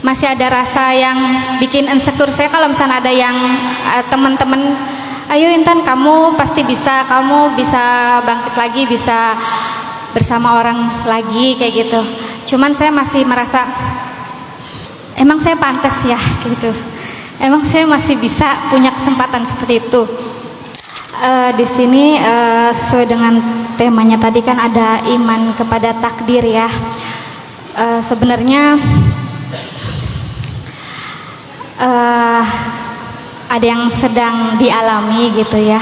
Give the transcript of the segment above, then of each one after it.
masih ada rasa yang bikin insecure saya kalau misalnya ada yang teman-teman, ayo Intan kamu pasti bisa, kamu bisa bangkit lagi, bisa bersama orang lagi kayak gitu. Cuman saya masih merasa emang saya pantas ya gitu, emang saya masih bisa punya kesempatan seperti itu. Di sini sesuai dengan temanya tadi kan ada iman kepada takdir ya. Sebenarnya ada yang sedang dialami gitu ya.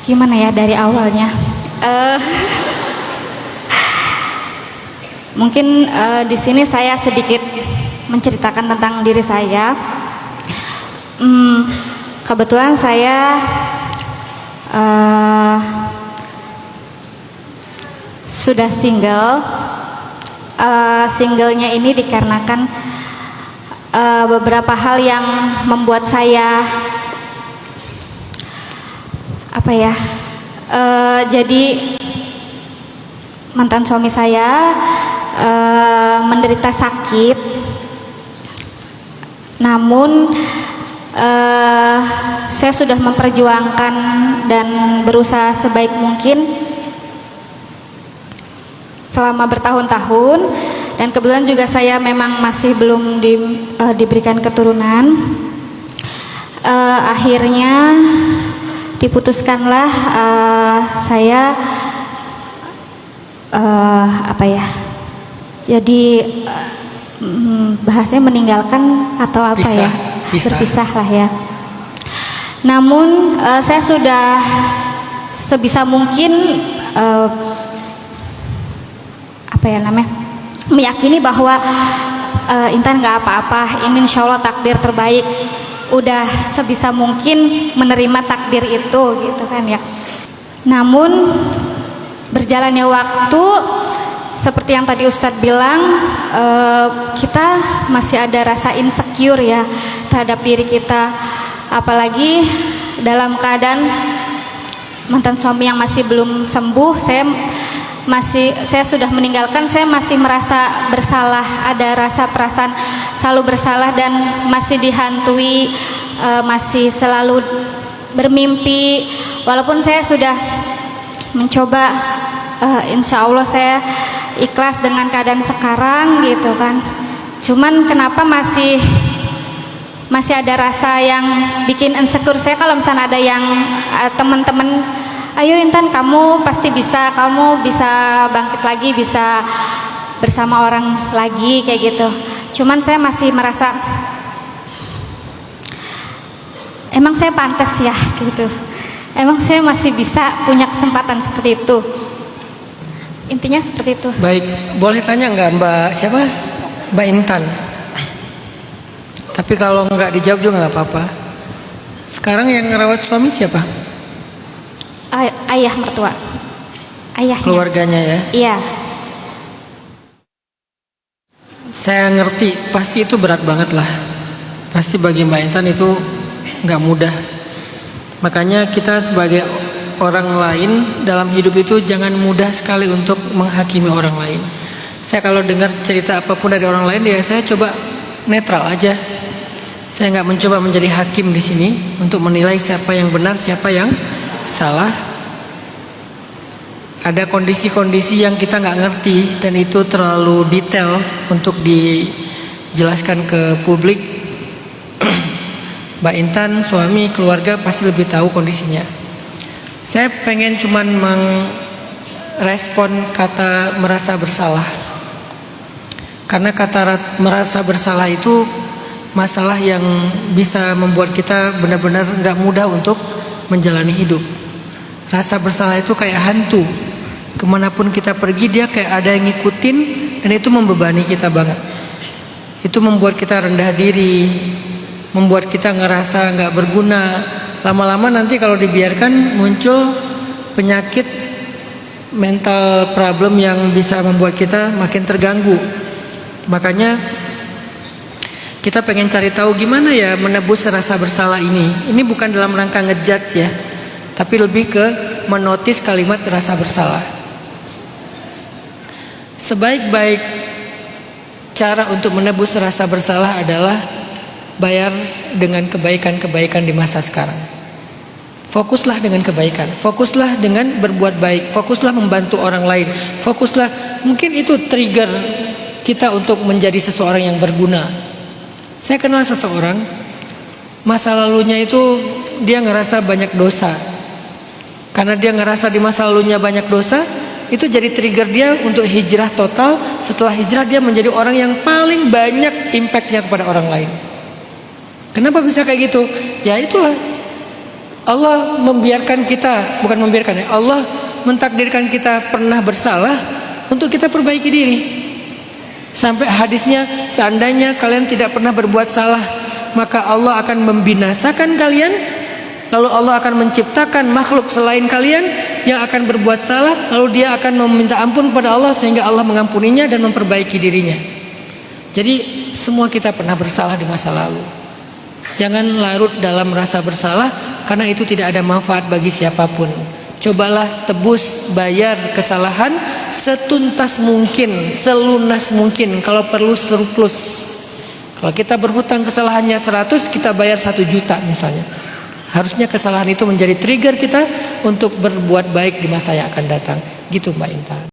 Gimana ya dari awalnya? Mungkin di sini saya sedikit menceritakan tentang diri saya. Kebetulan saya sudah single. Singlenya ini dikarenakan beberapa hal yang membuat saya jadi mantan suami saya menderita sakit, namun saya sudah memperjuangkan dan berusaha sebaik mungkin selama bertahun-tahun, dan kebetulan juga saya memang masih belum diberikan keturunan. Akhirnya diputuskanlah saya jadi bahasanya meninggalkan atau apa ya, berpisah lah ya. Namun saya sudah sebisa mungkin meyakini bahwa Intan nggak apa-apa, ini insya Allah takdir terbaik. Udah sebisa mungkin menerima takdir itu gitu kan ya. Namun berjalannya waktu, seperti yang tadi Ustadz bilang, kita masih ada rasa insecure ya terhadap diri kita, apalagi dalam keadaan mantan suami yang masih belum sembuh. Saya sudah meninggalkan, saya masih merasa bersalah, ada rasa perasaan selalu bersalah dan masih dihantui, masih selalu bermimpi. Walaupun saya sudah mencoba, insya Allah saya ikhlas dengan keadaan sekarang gitu kan. Cuman kenapa masih ada rasa yang bikin insecure saya kalau misalnya ada yang teman-teman, ayo Intan kamu pasti bisa, kamu bisa bangkit lagi, bisa bersama orang lagi kayak gitu. Cuman saya masih merasa emang saya pantas ya gitu, emang saya masih bisa punya kesempatan seperti itu. Intinya seperti itu. Baik, boleh tanya nggak Mbak siapa? Mbak Intan. Tapi kalau nggak dijawab juga nggak apa-apa. Sekarang yang ngerawat suami siapa? Ayah mertua, ayahnya. Keluarganya ya? Iya. Saya ngerti, pasti itu berat banget lah. Pasti bagi Mbak Intan itu nggak mudah. Makanya kita sebagai orang lain dalam hidup itu jangan mudah sekali untuk menghakimi orang lain. Saya kalau dengar cerita apapun dari orang lain, ya saya coba netral aja. Saya nggak mencoba menjadi hakim di sini untuk menilai siapa yang benar, siapa yang salah. Ada kondisi-kondisi yang kita nggak ngerti dan itu terlalu detail untuk dijelaskan ke publik. Mbak Intan, suami, keluarga pasti lebih tahu kondisinya. Saya pengen cuman merespon kata merasa bersalah, karena kata merasa bersalah itu masalah yang bisa membuat kita benar-benar nggak mudah untuk menjalani hidup. Rasa bersalah itu kayak hantu, kemanapun kita pergi dia kayak ada yang ngikutin, dan itu membebani kita banget. Itu membuat kita rendah diri, membuat kita ngerasa nggak berguna. Lama-lama nanti kalau dibiarkan muncul penyakit mental problem yang bisa membuat kita makin terganggu. Makanya kita pengen cari tahu gimana ya menebus rasa bersalah ini. Ini bukan dalam rangka ngejudge ya, tapi lebih ke menotis kalimat rasa bersalah. Sebaik-baik cara untuk menebus rasa bersalah adalah bayar dengan kebaikan-kebaikan di masa sekarang. Fokuslah dengan kebaikan, fokuslah dengan berbuat baik, fokuslah membantu orang lain, fokuslah, mungkin itu trigger kita untuk menjadi seseorang yang berguna. Saya kenal seseorang, masa lalunya itu dia ngerasa banyak dosa. Karena dia ngerasa di masa lalunya banyak dosa, itu jadi trigger dia untuk hijrah total. Setelah hijrah dia menjadi orang yang paling banyak impactnya kepada orang lain. Kenapa bisa kayak gitu? Ya itulah, Allah membiarkan kita, bukan membiarkan ya, Allah mentakdirkan kita pernah bersalah untuk kita perbaiki diri. Sampai hadisnya, seandainya kalian tidak pernah berbuat salah, maka Allah akan membinasakan kalian, lalu Allah akan menciptakan makhluk selain kalian yang akan berbuat salah, lalu dia akan meminta ampun kepada Allah sehingga Allah mengampuninya dan memperbaiki dirinya. Jadi semua kita pernah bersalah di masa lalu. Jangan larut dalam rasa bersalah, karena itu tidak ada manfaat bagi siapapun. Cobalah tebus, bayar kesalahan setuntas mungkin, selunas mungkin. Kalau perlu surplus. Kalau kita berhutang kesalahannya 100, kita bayar 1 juta misalnya. Harusnya kesalahan itu menjadi trigger kita untuk berbuat baik di masa yang akan datang. Gitu Mbak Intan.